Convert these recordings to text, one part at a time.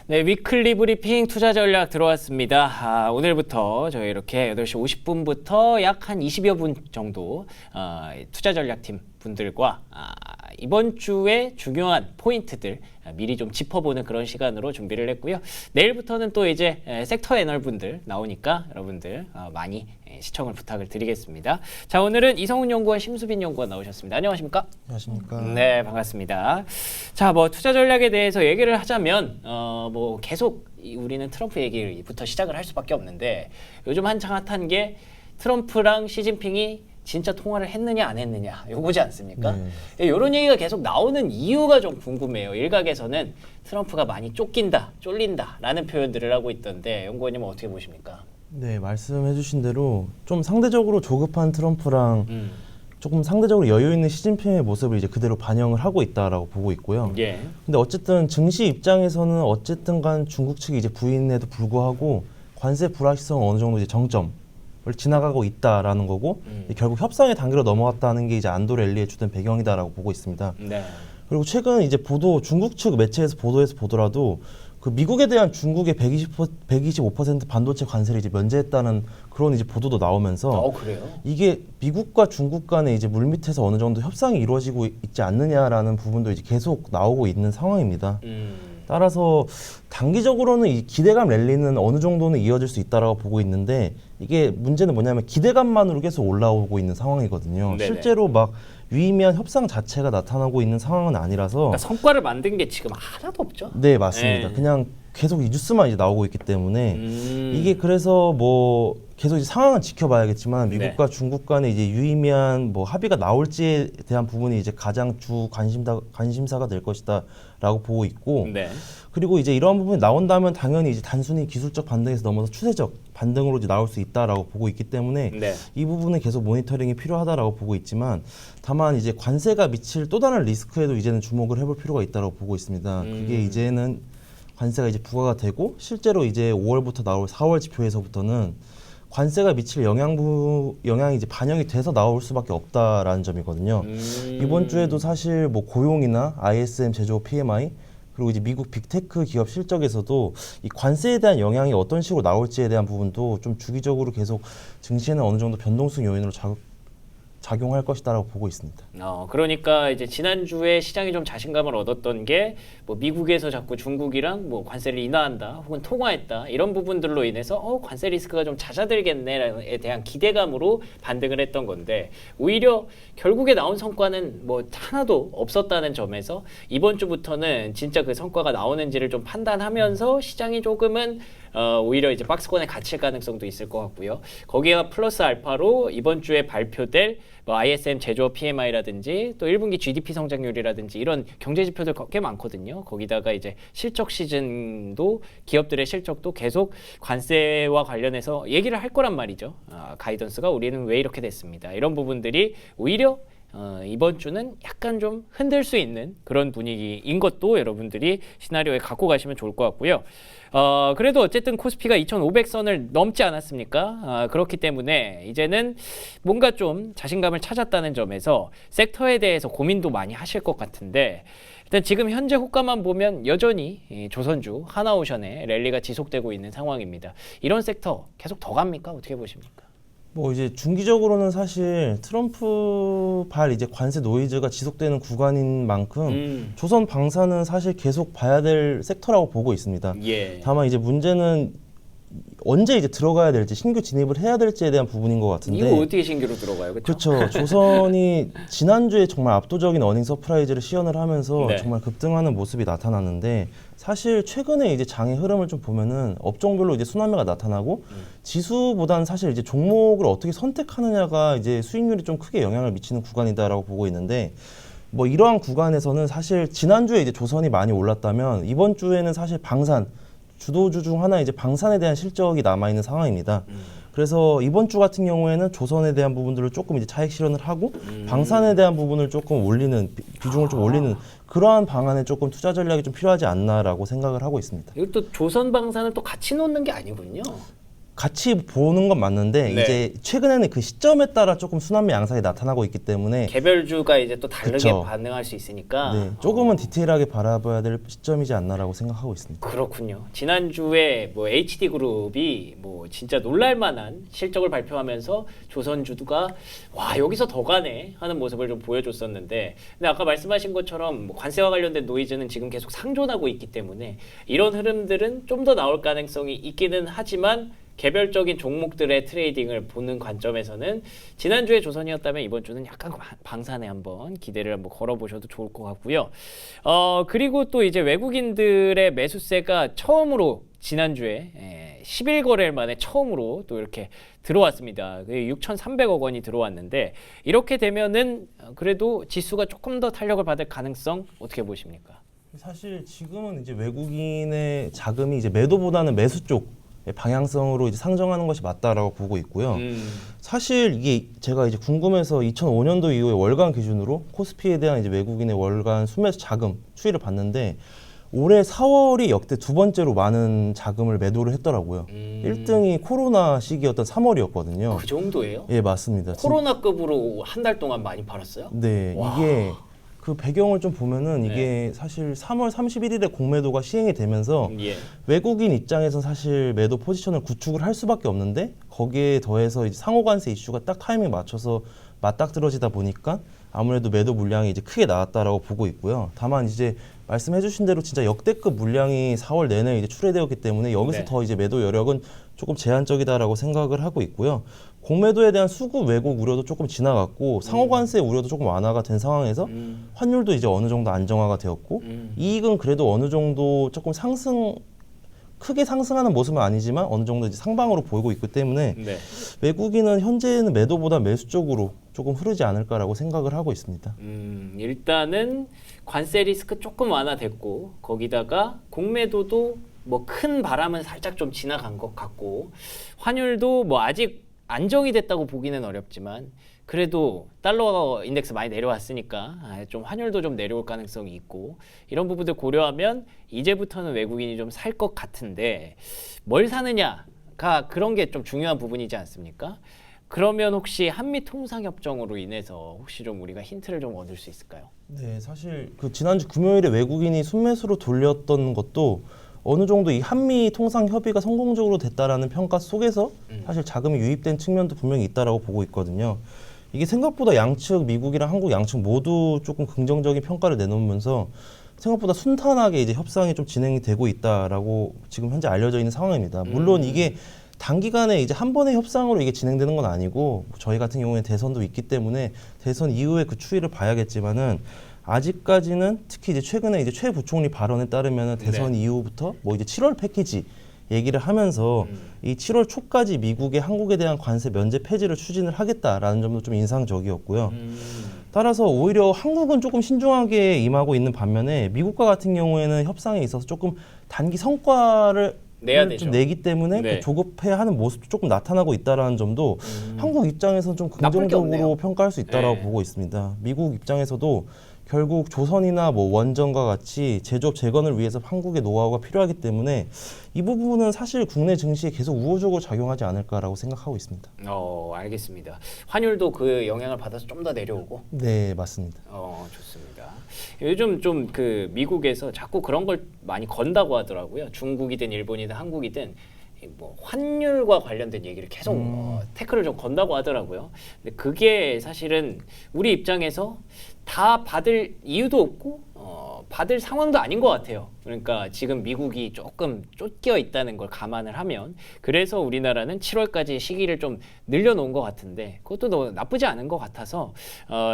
네, 위클리 브리핑 투자 전략 들어왔습니다. 오늘부터 저희 이렇게 8시 50분부터 약 한 20여 분 정도 투자 전략팀 분들과 이번 주에 중요한 포인트들 미리 좀 짚어보는 그런 시간으로 준비를 했고요. 내일부터는 또 이제 섹터 애널분들 나오니까 여러분들 많이 시청을 부탁을 드리겠습니다. 자, 오늘은 이성훈 연구원, 심수빈 연구원 나오셨습니다. 안녕하십니까? 안녕하십니까? 네, 반갑습니다. 자, 뭐 투자 전략에 대해서 얘기를 하자면 뭐 계속 우리는 트럼프 얘기부터 시작을 할 수밖에 없는데 요즘 한창 핫한 게 트럼프랑 시진핑이 진짜 통화를 했느냐 안 했느냐 요거지 않습니까? 이런 얘기가 계속 나오는 이유가 좀 궁금해요. 일각에서는 트럼프가 많이 쫄린다 라는 표현들을 하고 있던데 연구원님은 어떻게 보십니까? 네, 말씀해주신 대로 좀 상대적으로 조급한 트럼프랑 조금 상대적으로 여유 있는 시진핑의 모습을 이제 그대로 반영을 하고 있다라고 보고 있고요. 예. 근데 어쨌든 증시 입장에서는 어쨌든 간 중국 측이 이제 부인에도 불구하고 관세 불확실성 어느 정도 이제 정점을 지나가고 있다라는 거고 결국 협상의 단계로 넘어갔다는 게 이제 안도 랠리에 주된 배경이다라고 보고 있습니다. 네. 그리고 최근 이제 중국 측 매체에서 보더라도 그 미국에 대한 중국의 125% 반도체 관세를 이제 면제했다는 그런 이제 보도도 나오면서 그래요? 이게 미국과 중국 간에 이제 물밑에서 어느 정도 협상이 이루어지고 있지 않느냐라는 부분도 이제 계속 나오고 있는 상황입니다. 따라서 단기적으로는 이 기대감 랠리는 어느 정도는 이어질 수 있다라고 보고 있는데 이게 문제는 뭐냐면 기대감만으로 계속 올라오고 있는 상황이거든요. 네네. 실제로 막 유의미한 협상 자체가 나타나고 있는 상황은 아니라서 그러니까 성과를 만든 게 지금 하나도 없죠? 네, 맞습니다. 네. 그냥 계속 이 뉴스만 이제 나오고 있기 때문에 이게 그래서 뭐 계속 이제 상황은 지켜봐야겠지만 미국과 중국 간에 이제 유의미한 뭐 합의가 나올지에 대한 부분이 이제 가장 주 관심사가 될 것이다라고 보고 있고 네. 그리고 이제 이러한 부분이 나온다면 당연히 이제 단순히 기술적 반등에서 넘어서 추세적 반등으로 이제 나올 수 있다라고 보고 있기 때문에 네. 이 부분은 계속 모니터링이 필요하다라고 보고 있지만 다만 이제 관세가 미칠 또 다른 리스크에도 이제는 주목을 해볼 필요가 있다라고 보고 있습니다. 그게 이제는 관세가 이제 부과가 되고 실제로 이제 5월부터 나올 4월 지표에서부터는 관세가 미칠 영향이 이제 반영이 돼서 나올 수밖에 없다라는 점이거든요. 이번 주에도 사실 뭐 고용이나 ISM 제조업 PMI 그리고 이제 미국 빅테크 기업 실적에서도 이 관세에 대한 영향이 어떤 식으로 나올지에 대한 부분도 좀 주기적으로 계속 증시에는 어느 정도 변동성 요인으로 작용할 것이다라고 보고 있습니다. 그러니까 이제 지난주에 시장이 좀 자신감을 얻었던 게 뭐 미국에서 자꾸 중국이랑 뭐 관세를 인하한다 혹은 통화했다 이런 부분들로 인해서 관세 리스크가 좀 잦아들겠네에 대한 기대감으로 반등을 했던 건데 오히려 결국에 나온 성과는 뭐 하나도 없었다는 점에서 이번 주부터는 진짜 그 성과가 나오는지를 좀 판단하면서 시장이 조금은 오히려 이제 박스권에 갇힐 가능성도 있을 것 같고요. 거기에 플러스 알파로 이번 주에 발표될 뭐 ISM 제조업 PMI라든지 또 1분기 GDP 성장률이라든지 이런 경제 지표들 꽤 많거든요. 거기다가 이제 실적 시즌도 기업들의 실적도 계속 관세와 관련해서 얘기를 할 거란 말이죠. 가이던스가 우리는 왜 이렇게 됐습니다. 이런 부분들이 오히려 이번 주는 약간 좀 흔들 수 있는 그런 분위기인 것도 여러분들이 시나리오에 갖고 가시면 좋을 것 같고요. 그래도 어쨌든 코스피가 2,500선을 넘지 않았습니까? 그렇기 때문에 이제는 뭔가 좀 자신감을 찾았다는 점에서 섹터에 대해서 고민도 많이 하실 것 같은데 일단 지금 현재 호가만 보면 여전히 조선주, 하나오션의 랠리가 지속되고 있는 상황입니다. 이런 섹터 계속 더 갑니까? 어떻게 보십니까? 뭐 이제 중기적으로는 사실 트럼프 발 이제 관세 노이즈가 지속되는 구간인 만큼 조선 방사는 사실 계속 봐야 될 섹터라고 보고 있습니다. 예. 다만 이제 문제는 언제 이제 들어가야 될지 신규 진입을 해야 될지에 대한 부분인 것 같은데 이거 어떻게 신규로 들어가요? 그렇죠. 조선이 지난주에 정말 압도적인 어닝 서프라이즈를 시연을 하면서 네. 정말 급등하는 모습이 나타났는데 사실 최근에 이제 장의 흐름을 좀 보면은 업종별로 이제 순환매가 나타나고 지수보다는 사실 이제 종목을 어떻게 선택하느냐가 이제 수익률이 좀 크게 영향을 미치는 구간이다라고 보고 있는데 뭐 이러한 구간에서는 사실 지난주에 이제 조선이 많이 올랐다면 이번 주에는 사실 방산 주도주 중 하나 이제 방산에 대한 실적이 남아 있는 상황입니다. 그래서 이번 주 같은 경우에는 조선에 대한 부분들을 조금 이제 차익 실현을 하고 방산에 대한 부분을 조금 올리는 비중을 좀 올리는 그러한 방안에 조금 투자 전략이 좀 필요하지 않나라고 생각을 하고 있습니다. 이것도 조선 방산을 또 같이 놓는 게 아니군요. 같이 보는 건 맞는데 네. 이제 최근에는 그 시점에 따라 조금 순환매 양상이 나타나고 있기 때문에 개별주가 이제 또 다르게 그쵸. 반응할 수 있으니까 네, 조금은 디테일하게 바라봐야 될 시점이지 않나라고 생각하고 있습니다. 그렇군요. 지난주에 뭐 HD 그룹이 뭐 진짜 놀랄만한 실적을 발표하면서 조선주가 와 여기서 더 가네 하는 모습을 좀 보여줬었는데, 근데 아까 말씀하신 것처럼 뭐 관세와 관련된 노이즈는 지금 계속 상존하고 있기 때문에 이런 흐름들은 좀 더 나올 가능성이 있기는 하지만 개별적인 종목들의 트레이딩을 보는 관점에서는 지난주에 조선이었다면 이번 주는 약간 방산에 한번 기대를 한번 걸어보셔도 좋을 것 같고요. 그리고 또 이제 외국인들의 매수세가 처음으로 지난주에 10일 거래일 만에 처음으로 또 이렇게 들어왔습니다. 6,300억 원이 들어왔는데 이렇게 되면은 그래도 지수가 조금 더 탄력을 받을 가능성 어떻게 보십니까? 사실 지금은 이제 외국인의 자금이 이제 매도보다는 매수 쪽 방향성으로 이제 상정하는 것이 맞다라고 보고 있고요. 사실 이게 제가 이제 궁금해서 2005년도 이후에 월간 기준으로 코스피에 대한 이제 외국인의 월간 순매수 자금 추이를 봤는데 올해 4월이 역대 두 번째로 많은 자금을 매도를 했더라고요. 1등이 코로나 시기였던 3월이었거든요. 그 정도예요? 예, 맞습니다. 코로나급으로 한 달 동안 많이 팔았어요? 네, 와. 이게 그 배경을 좀 보면은 이게 사실 3월 31일에 공매도가 시행이 되면서 예. 외국인 입장에서 사실 매도 포지션을 구축을 할 수밖에 없는데 거기에 더해서 이제 상호관세 이슈가 딱 타이밍 맞춰서 맞닥뜨려지다 보니까 아무래도 매도 물량이 이제 크게 나왔다라고 보고 있고요. 다만 이제 말씀해주신 대로 진짜 역대급 물량이 4월 내내 이제 출회되었기 때문에 여기서 네. 더 이제 매도 여력은 조금 제한적이다라고 생각을 하고 있고요. 공매도에 대한 수구 왜곡 우려도 조금 지나갔고 상호관세 우려도 조금 완화가 된 상황에서 환율도 이제 어느 정도 안정화가 되었고 이익은 그래도 어느 정도 조금 크게 상승하는 모습은 아니지만 어느 정도 이제 상방으로 보이고 있기 때문에 네. 외국인은 현재는 매도보다 매수 쪽으로 조금 흐르지 않을까라고 생각을 하고 있습니다. 일단은 관세 리스크 조금 완화됐고 거기다가 공매도도 뭐 큰 바람은 살짝 좀 지나간 것 같고 환율도 뭐 아직 안정이 됐다고 보기는 어렵지만 그래도 달러 인덱스 많이 내려왔으니까 좀 환율도 좀 내려올 가능성이 있고 이런 부분들 고려하면 이제부터는 외국인이 좀 살 것 같은데 뭘 사느냐가 그런 게 좀 중요한 부분이지 않습니까? 그러면 혹시 한미 통상협정으로 인해서 혹시 좀 우리가 힌트를 좀 얻을 수 있을까요? 네, 사실 그 지난주 금요일에 외국인이 순매수로 돌렸던 것도 어느 정도 이 한미 통상 협의가 성공적으로 됐다라는 평가 속에서 사실 자금이 유입된 측면도 분명히 있다라고 보고 있거든요. 이게 생각보다 양측 미국이랑 한국 양측 모두 조금 긍정적인 평가를 내놓으면서 생각보다 순탄하게 이제 협상이 좀 진행이 되고 있다라고 지금 현재 알려져 있는 상황입니다. 물론 이게 단기간에 이제 한 번의 협상으로 이게 진행되는 건 아니고 저희 같은 경우에 대선도 있기 때문에 대선 이후에 그 추이를 봐야겠지만은 아직까지는 특히 이제 최근에 이제 최 부총리 발언에 따르면 대선 이후부터 뭐 이제 7월 패키지 얘기를 하면서 이 7월 초까지 미국의 한국에 대한 관세 면제 폐지를 추진을 하겠다라는 점도 좀 인상적이었고요. 따라서 오히려 한국은 조금 신중하게 임하고 있는 반면에 미국과 같은 경우에는 협상에 있어서 조금 단기 성과를 내야 되죠. 좀 내기 때문에 네. 그 조급해하는 모습도 조금 나타나고 있다라는 점도 한국 입장에서는 좀 나쁠 게 없네요. 긍정적으로 평가할 수 있다라고 네. 보고 있습니다. 미국 입장에서도 결국 조선이나 뭐 원전과 같이 제조업 재건을 위해서 한국의 노하우가 필요하기 때문에 이 부분은 사실 국내 증시에 계속 우호적으로 작용하지 않을까라고 생각하고 있습니다. 알겠습니다. 환율도 그 영향을 받아서 좀 더 내려오고. 네, 맞습니다. 좋습니다. 요즘 좀 그 미국에서 자꾸 그런 걸 많이 건다고 하더라고요. 중국이든 일본이든 한국이든 뭐 환율과 관련된 얘기를 계속 태클을 좀 건다고 하더라고요. 근데 그게 사실은 우리 입장에서 다 받을 이유도 없고 받을 상황도 아닌 것 같아요. 그러니까 지금 미국이 조금 쫓겨 있다는 걸 감안을 하면 그래서 우리나라는 7월까지 시기를 좀 늘려놓은 것 같은데 그것도 나쁘지 않은 것 같아서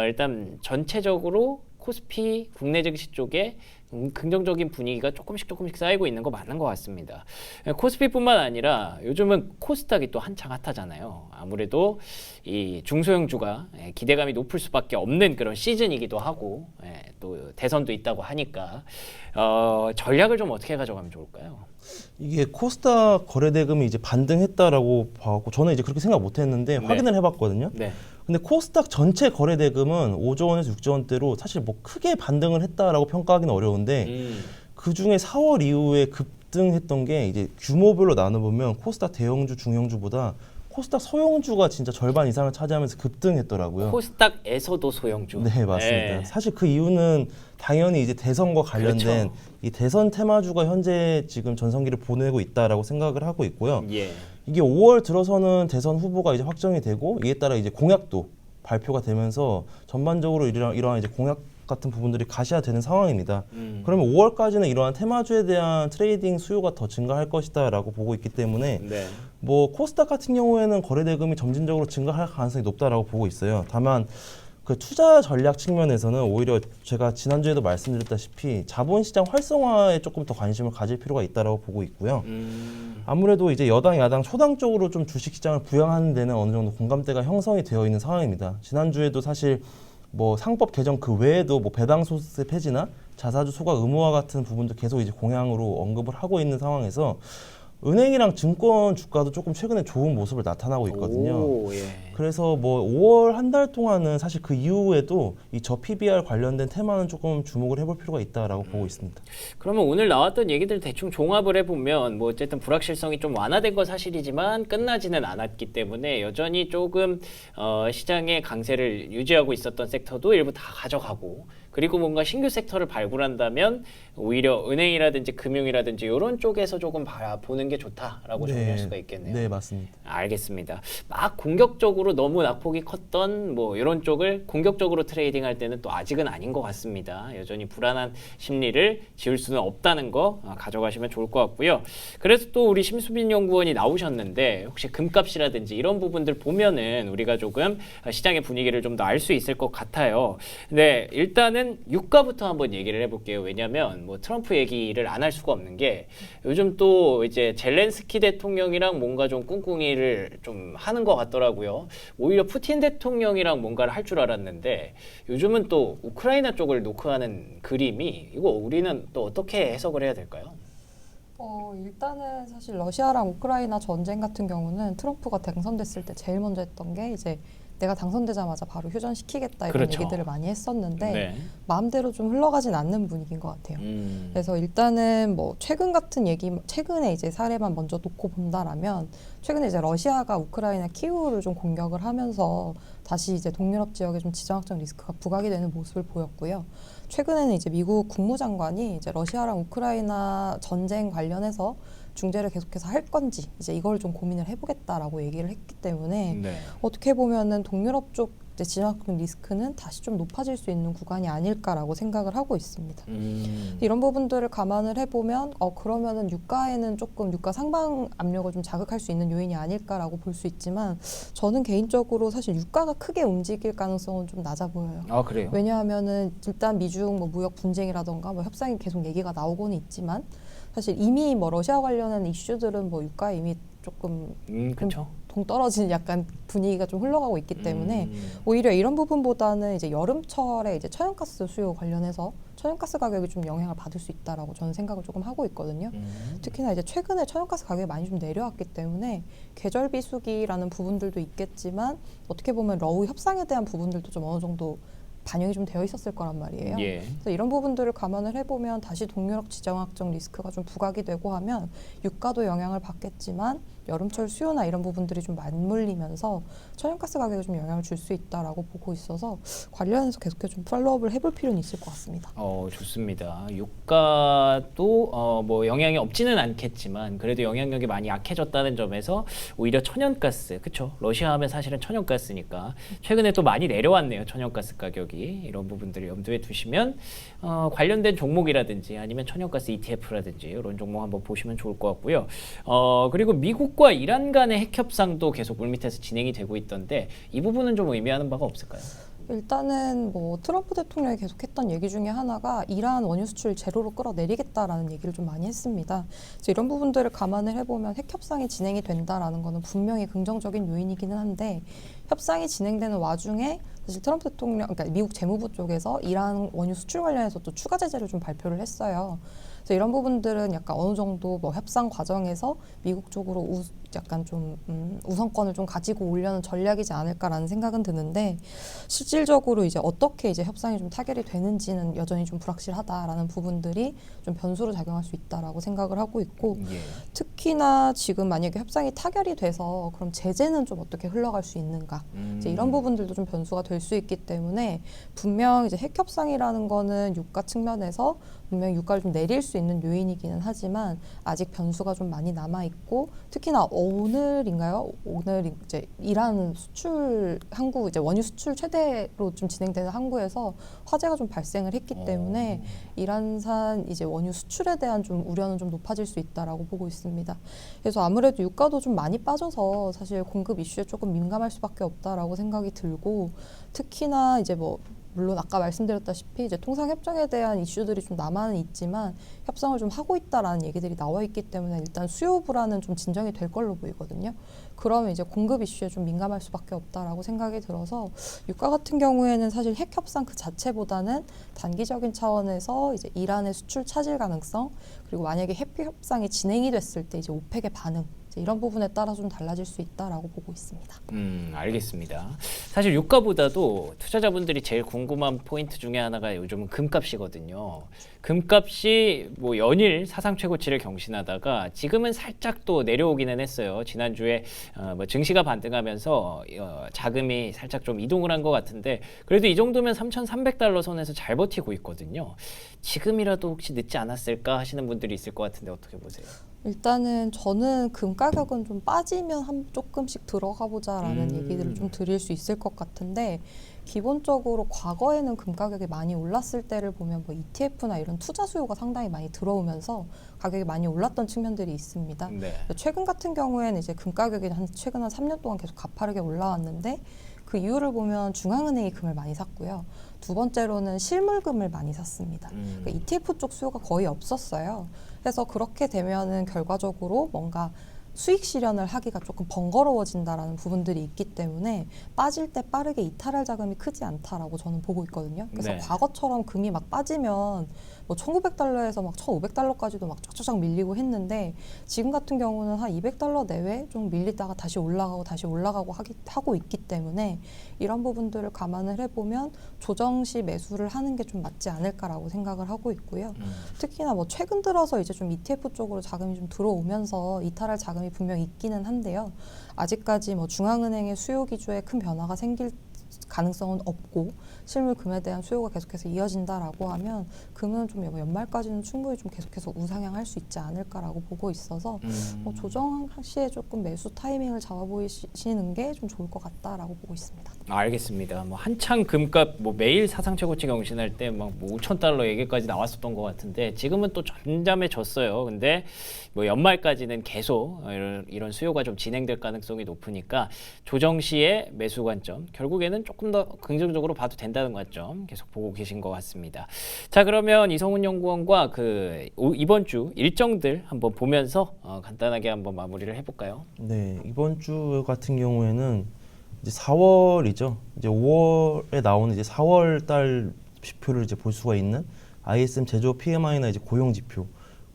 일단 전체적으로 코스피 국내 증시 쪽에 긍정적인 분위기가 조금씩 쌓이고 있는 거 맞는 것 같습니다. 코스피뿐만 아니라 요즘은 코스닥이 또 한창 핫하잖아요. 아무래도 이 중소형주가 기대감이 높을 수밖에 없는 그런 시즌이기도 하고 또 대선도 있다고 하니까 전략을 좀 어떻게 가져가면 좋을까요? 이게 코스닥 거래대금이 이제 반등했다라고 봐갖고 저는 이제 그렇게 생각 못했는데 확인을 해봤거든요. 네. 근데 코스닥 전체 거래대금은 5조 원에서 6조 원대로 사실 뭐 크게 반등을 했다라고 평가하기는 어려운데 그 중에 4월 이후에 급등했던 게 이제 규모별로 나눠보면 코스닥 대형주, 중형주보다 코스닥 소형주가 진짜 절반 이상을 차지하면서 급등했더라고요. 코스닥에서도 소형주. 네, 맞습니다. 네. 사실 그 이유는 당연히 이제 대선과 관련된 그렇죠. 이 대선 테마주가 현재 지금 전성기를 보내고 있다라고 생각을 하고 있고요. 예. 이게 5월 들어서는 대선 후보가 이제 확정이 되고 이에 따라 이제 공약도 발표가 되면서 전반적으로 이러한 이제 공약 같은 부분들이 가시화되는 상황입니다. 그러면 5월까지는 이러한 테마주에 대한 트레이딩 수요가 더 증가할 것이다라고 보고 있기 때문에 네. 뭐 코스닥 같은 경우에는 거래 대금이 점진적으로 증가할 가능성이 높다라고 보고 있어요. 다만 그 투자 전략 측면에서는 오히려 제가 지난주에도 말씀드렸다시피 자본시장 활성화에 조금 더 관심을 가질 필요가 있다라고 보고 있고요. 아무래도 이제 여당, 야당, 초당 쪽으로 좀 주식시장을 부양하는 데는 어느 정도 공감대가 형성이 되어 있는 상황입니다. 지난주에도 사실 뭐 상법 개정 그 외에도 뭐 배당 소득세 폐지나 자사주 소각 의무화 같은 부분도 계속 이제 공약으로 언급을 하고 있는 상황에서 은행이랑 증권 주가도 조금 최근에 좋은 모습을 나타나고 있거든요. 오, 예. 그래서 뭐 5월 한 달 동안은 사실 그 이후에도 이 저 PBR 관련된 테마는 조금 주목을 해볼 필요가 있다라고 보고 있습니다. 그러면 오늘 나왔던 얘기들 대충 종합을 해보면 뭐 어쨌든 불확실성이 좀 완화된 건 사실이지만 끝나지는 않았기 때문에 여전히 조금 시장의 강세를 유지하고 있었던 섹터도 일부 다 가져가고 그리고 뭔가 신규 섹터를 발굴한다면 오히려 은행이라든지 금융이라든지 이런 쪽에서 조금 보는 게 좋다라고 정리할 수가 있겠네요. 네, 맞습니다. 알겠습니다. 막 공격적으로 너무 낙폭이 컸던 뭐 이런 쪽을 공격적으로 트레이딩할 때는 또 아직은 아닌 것 같습니다. 여전히 불안한 심리를 지울 수는 없다는 거 가져가시면 좋을 것 같고요. 그래서 또 우리 심수빈 연구원이 나오셨는데 혹시 금값이라든지 이런 부분들 보면은 우리가 조금 시장의 분위기를 좀 더 알 수 있을 것 같아요. 근데 일단은 유가부터 한번 얘기를 해볼게요. 왜냐하면 뭐 트럼프 얘기를 안 할 수가 없는 게 요즘 또 이제 젤렌스키 대통령이랑 뭔가 좀 꿍꿍이를 좀 하는 것 같더라고요. 오히려 푸틴 대통령이랑 뭔가를 할 줄 알았는데 요즘은 또 우크라이나 쪽을 노크하는 그림이 이거 우리는 또 어떻게 해석을 해야 될까요? 일단은 사실 러시아랑 우크라이나 전쟁 같은 경우는 트럼프가 당선됐을 때 제일 먼저 했던 게 이제 내가 당선되자마자 바로 휴전시키겠다 이런 그렇죠. 얘기들을 많이 했었는데 네. 마음대로 좀 흘러가진 않는 분위기인 것 같아요. 그래서 일단은 뭐 최근에 이제 사례만 먼저 놓고 본다라면 최근에 이제 러시아가 우크라이나 키우를 좀 공격을 하면서 다시 이제 동유럽 지역에 좀 지정학적 리스크가 부각이 되는 모습을 보였고요. 최근에는 이제 미국 국무장관이 이제 러시아랑 우크라이나 전쟁 관련해서 중재를 계속해서 할 건지 이제 이걸 좀 고민을 해보겠다라고 얘기를 했기 때문에 네. 어떻게 보면은 동유럽 쪽 이제 지정학적 리스크는 다시 좀 높아질 수 있는 구간이 아닐까라고 생각을 하고 있습니다. 이런 부분들을 감안을 해보면 그러면은 유가에는 조금 유가 상방 압력을 좀 자극할 수 있는 요인이 아닐까라고 볼 수 있지만 저는 개인적으로 사실 유가가 크게 움직일 가능성은 좀 낮아 보여요. 아 그래요? 왜냐하면은 일단 미중 뭐 무역 분쟁이라던가 뭐 협상이 계속 얘기가 나오고는 있지만 사실 이미 뭐 러시아 관련한 이슈들은 뭐 유가에 이미 조금 그렇죠. 동떨어진 약간 분위기가 좀 흘러가고 있기 때문에 오히려 이런 부분보다는 이제 여름철에 이제 천연가스 수요 관련해서 천연가스 가격이 좀 영향을 받을 수 있다라고 저는 생각을 조금 하고 있거든요. 특히나 이제 최근에 천연가스 가격이 많이 좀 내려왔기 때문에 계절 비수기라는 부분들도 있겠지만 어떻게 보면 러우 협상에 대한 부분들도 좀 어느 정도 반영이 좀 되어 있었을 거란 말이에요. 예. 그래서 이런 부분들을 감안을 해보면 다시 동유럽 지정학적 리스크가 좀 부각이 되고 하면 유가도 영향을 받겠지만 여름철 수요나 이런 부분들이 좀 맞물리면서 천연가스 가격에 좀 영향을 줄 수 있다라고 보고 있어서 관련해서 계속해서 좀 팔로우업을 해볼 필요는 있을 것 같습니다. 좋습니다. 유가도 뭐 영향이 없지는 않겠지만 그래도 영향력이 많이 약해졌다는 점에서 오히려 천연가스, 그렇죠? 러시아 하면 사실은 천연가스니까 최근에 또 많이 내려왔네요. 천연가스 가격이. 이런 부분들을 염두에 두시면 관련된 종목이라든지 아니면 천연가스 ETF라든지 이런 종목 한번 보시면 좋을 것 같고요. 그리고 미국과 이란 간의 핵 협상도 계속 물밑에서 진행이 되고 있던데 이 부분은 좀 의미하는 바가 없을까요? 일단은 뭐 트럼프 대통령이 계속했던 얘기 중에 하나가 이란 원유 수출 제로로 끌어내리겠다라는 얘기를 좀 많이 했습니다. 그래서 이런 부분들을 감안을 해보면 핵 협상이 진행이 된다라는 거는 분명히 긍정적인 요인이기는 한데 협상이 진행되는 와중에 사실 트럼프 대통령, 그러니까 미국 재무부 쪽에서 이란 원유 수출 관련해서 또 추가 제재를 좀 발표를 했어요. 그래서 이런 부분들은 약간 어느 정도 뭐 협상 과정에서 미국 쪽으로 약간 좀 우선권을 좀 가지고 오려는 전략이지 않을까라는 생각은 드는데 실질적으로 이제 어떻게 이제 협상이 좀 타결이 되는지는 여전히 좀 불확실하다라는 부분들이 좀 변수로 작용할 수 있다라고 생각을 하고 있고 예. 특히나 지금 만약에 협상이 타결이 돼서 그럼 제재는 좀 어떻게 흘러갈 수 있는가 이제 이런 부분들도 좀 변수가 될 수 있기 때문에 분명 이제 핵 협상이라는 거는 유가 측면에서 분명 유가를 좀 내릴 수 있는 요인이기는 하지만 아직 변수가 좀 많이 남아 있고 특히나 오늘인가요? 오늘 이제 이란 수출 항구 이제 원유 수출 최대로 좀 진행되는 항구에서 화재가 좀 발생을 했기 때문에 이란산 이제 원유 수출에 대한 좀 우려는 좀 높아질 수 있다라고 보고 있습니다. 그래서 아무래도 유가도 좀 많이 빠져서 사실 공급 이슈에 조금 민감할 수밖에 없다라고 생각이 들고 특히나 이제 뭐 물론 아까 말씀드렸다시피 이제 통상협정에 대한 이슈들이 좀 남아는 있지만 협상을 좀 하고 있다라는 얘기들이 나와 있기 때문에 일단 수요 불안은 좀 진정이 될 걸로 보이거든요. 그러면 이제 공급 이슈에 좀 민감할 수밖에 없다라고 생각이 들어서 유가 같은 경우에는 사실 핵 협상 그 자체보다는 단기적인 차원에서 이제 이란의 수출 차질 가능성 그리고 만약에 핵 협상이 진행이 됐을 때 이제 오펙의 반응 이런 부분에 따라 좀 달라질 수 있다라고 보고 있습니다. 알겠습니다. 사실 유가보다도 투자자분들이 제일 궁금한 포인트 중에 하나가 요즘은 금값이거든요. 금값이 뭐 연일 사상 최고치를 경신하다가 지금은 살짝 또 내려오기는 했어요. 지난주에 뭐 증시가 반등하면서 자금이 살짝 좀 이동을 한 것 같은데 그래도 이 정도면 3,300달러 선에서 잘 버티고 있거든요. 지금이라도 혹시 늦지 않았을까 하시는 분들이 있을 것 같은데 어떻게 보세요? 일단은 저는 금 가격은 좀 빠지면 조금씩 들어가 보자라는 얘기들을 좀 드릴 수 있을 것 같은데 기본적으로 과거에는 금 가격이 많이 올랐을 때를 보면 뭐 ETF나 이런 투자 수요가 상당히 많이 들어오면서 가격이 많이 올랐던 측면들이 있습니다. 네. 최근 같은 경우에는 이제 금 가격이 최근 한 3년 동안 계속 가파르게 올라왔는데 그 이유를 보면 중앙은행이 금을 많이 샀고요. 두 번째로는 실물금을 많이 샀습니다. 그러니까 ETF 쪽 수요가 거의 없었어요. 그래서 그렇게 되면은 결과적으로 뭔가 수익 실현을 하기가 조금 번거로워진다라는 부분들이 있기 때문에 빠질 때 빠르게 이탈할 자금이 크지 않다라고 저는 보고 있거든요. 그래서 네. 과거처럼 금이 막 빠지면 뭐 1,900달러에서 막 1,500달러까지도 막 쫙쫙 밀리고 했는데 지금 같은 경우는 한 200달러 내외 좀 밀리다가 다시 올라가고 하고 있기 때문에 이런 부분들을 감안을 해보면 조정 시 매수를 하는 게 좀 맞지 않을까라고 생각을 하고 있고요. 특히나 뭐 최근 들어서 이제 좀 ETF 쪽으로 자금이 좀 들어오면서 이탈할 자금이 분명히 있기는 한데요. 아직까지 뭐 중앙은행의 수요 기조에 큰 변화가 생길 가능성은 없고 실물 금에 대한 수요가 계속해서 이어진다라고 하면 금은 좀 연말까지는 충분히 좀 계속해서 우상향할 수 있지 않을까라고 보고 있어서 뭐 조정 시에 조금 매수 타이밍을 잡아보시는 게 좀 좋을 것 같다라고 보고 있습니다. 알겠습니다. 뭐 한창 금값 뭐 매일 사상 최고치 경신할 때 막 뭐 5,000달러 얘기까지 나왔었던 것 같은데 지금은 또 잠잠해졌어요. 근데 뭐 연말까지는 계속 이런 수요가 좀 진행될 가능성이 높으니까 조정 시에 매수 관점 결국에는 조금 더 긍정적으로 봐도 된다는 관점 계속 보고 계신 것 같습니다. 자 그러면 이성훈 연구원과 그 이번 주 일정들 한번 보면서 간단하게 한번 마무리를 해볼까요? 네, 이번 주 같은 경우에는 이제 4월이죠. 이제 5월에 나오는 이제 4월 달 지표를 이제 볼 수가 있는 ISM 제조업 PMI나 이제 고용 지표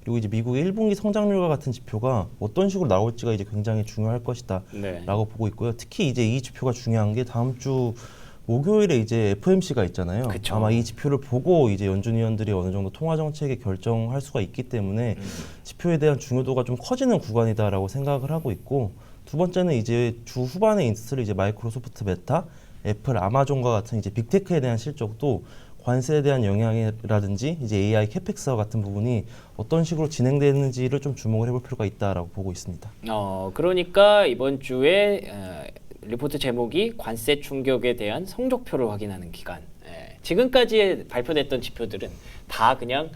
그리고 이제 미국의 1분기 성장률과 같은 지표가 어떤 식으로 나올지가 이제 굉장히 중요할 것이다라고 네. 보고 있고요. 특히 이제 이 지표가 중요한 게 다음 주 목요일에 이제 FOMC가 있잖아요. 그쵸. 아마 이 지표를 보고 이제 연준 위원들이 어느 정도 통화 정책에 결정할 수가 있기 때문에 지표에 대한 중요도가 좀 커지는 구간이다라고 생각을 하고 있고 두 번째는 이제 주 후반에 인스를 이제 마이크로소프트, 메타, 애플, 아마존과 같은 이제 빅테크에 대한 실적도 관세에 대한 영향이라든지 이제 AI 캐펙스와 같은 부분이 어떤 식으로 진행되는지를 좀 주목을 해볼 필요가 있다라고 보고 있습니다. 그러니까 이번 주에 리포트 제목이 관세 충격에 대한 성적표를 확인하는 기간. 지금까지 발표됐던 지표들은 다 그냥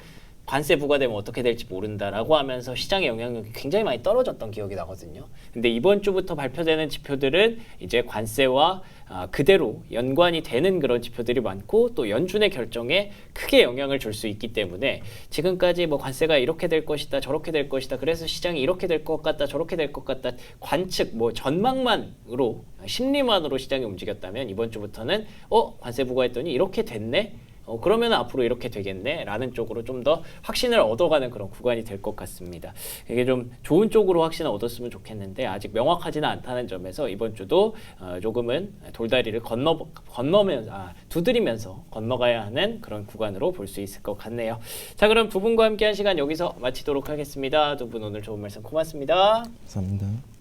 관세 부과되면 어떻게 될지 모른다라고 하면서 시장의 영향력이 굉장히 많이 떨어졌던 기억이 나거든요. 근데 이번 주부터 발표되는 지표들은 이제 관세와 그대로 연관이 되는 그런 지표들이 많고 또 연준의 결정에 크게 영향을 줄 수 있기 때문에 지금까지 뭐 관세가 이렇게 될 것이다 저렇게 될 것이다 그래서 시장이 이렇게 될 것 같다 저렇게 될 것 같다 관측 뭐 전망만으로 심리만으로 시장이 움직였다면 이번 주부터는 관세 부과했더니 이렇게 됐네 그러면 앞으로 이렇게 되겠네라는 쪽으로 좀 더 확신을 얻어가는 그런 구간이 될 것 같습니다. 이게 좀 좋은 쪽으로 확신을 얻었으면 좋겠는데 아직 명확하지는 않다는 점에서 이번 주도 조금은 돌다리를 두드리면서 건너가야 하는 그런 구간으로 볼 수 있을 것 같네요. 자, 그럼 두 분과 함께한 시간 여기서 마치도록 하겠습니다. 두 분 오늘 좋은 말씀 고맙습니다. 감사합니다.